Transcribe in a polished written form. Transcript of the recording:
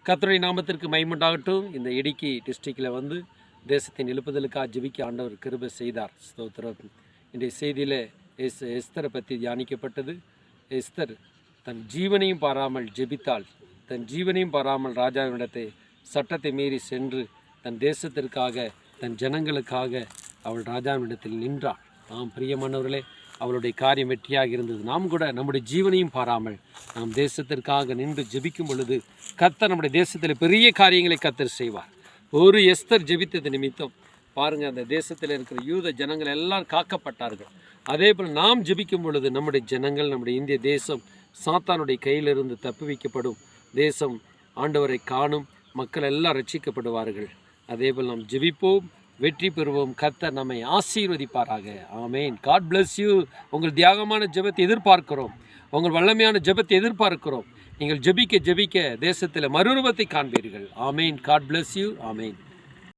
கர்த்தருடைய நாமத்திற்கு மகிமையுண்டாகட்டும். இந்த இடுக்கி டிஸ்ட்ரிக்டில் தேசத்தின் எழுப்புதலுக்காக ஜெபிக்க ஆண்டவர் கிருபை செய்தார். ஸ்தோத்திரம். இன்றைய செய்தியில் எஸ்தரை பற்றி தியானிக்கப்பட்டது. எஸ்தர் தன் ஜீவனையும் பாராமல் ஜெபித்தாள். தன் ஜீவனையும் பாராமல் ராஜாவிடத்தை சட்டத்தை மீறி சென்று தன் தேசத்திற்காக தன் ஜனங்களுக்காக அவள் ராஜாவிடத்தில் நின்றாள். பிரியமானவர்களே, அவளுடைய காரியம் வெற்றியாக இருந்தது. நாம் கூட நம்முடைய ஜீவனையும் பாராமல் நாம் தேசத்திற்காக நின்று ஜெபிக்கும் பொழுது கர்த்தர் நம்முடைய தேசத்தில் பெரிய காரியங்களை கர்த்தர் செய்வார். ஒரு எஸ்தர் ஜெபித்தது நிமித்தம் பாருங்கள், அந்த தேசத்தில் இருக்கிற யூத ஜனங்கள் எல்லாம் காக்கப்பட்டார்கள். அதே போல் நாம் ஜெபிக்கும் பொழுது நம்முடைய ஜனங்கள், நம்முடைய இந்திய தேசம் சாத்தானுடைய கையிலிருந்து தப்புவிக்கப்படும். தேசம் ஆண்டவரை காணும், மக்கள் எல்லாம் ரட்சிக்கப்படுவார்கள். அதே போல் நாம் ஜெபிப்போம், வெற்றி பெறுவோம். கர்த்தர் நம்மை ஆசீர்வதிப்பாராக. ஆமேன். God bless you. உங்கள் தியாகமான ஜெபத்தை எதிர்பார்க்கிறோம். உங்கள் வல்லமையான ஜெபத்தை எதிர்பார்க்கிறோம். நீங்கள் ஜெபிக்க ஜெபிக்க தேசத்தில் மறுரூபத்தை காண்பீர்கள். ஆமேன். God bless you. ஆமேன்.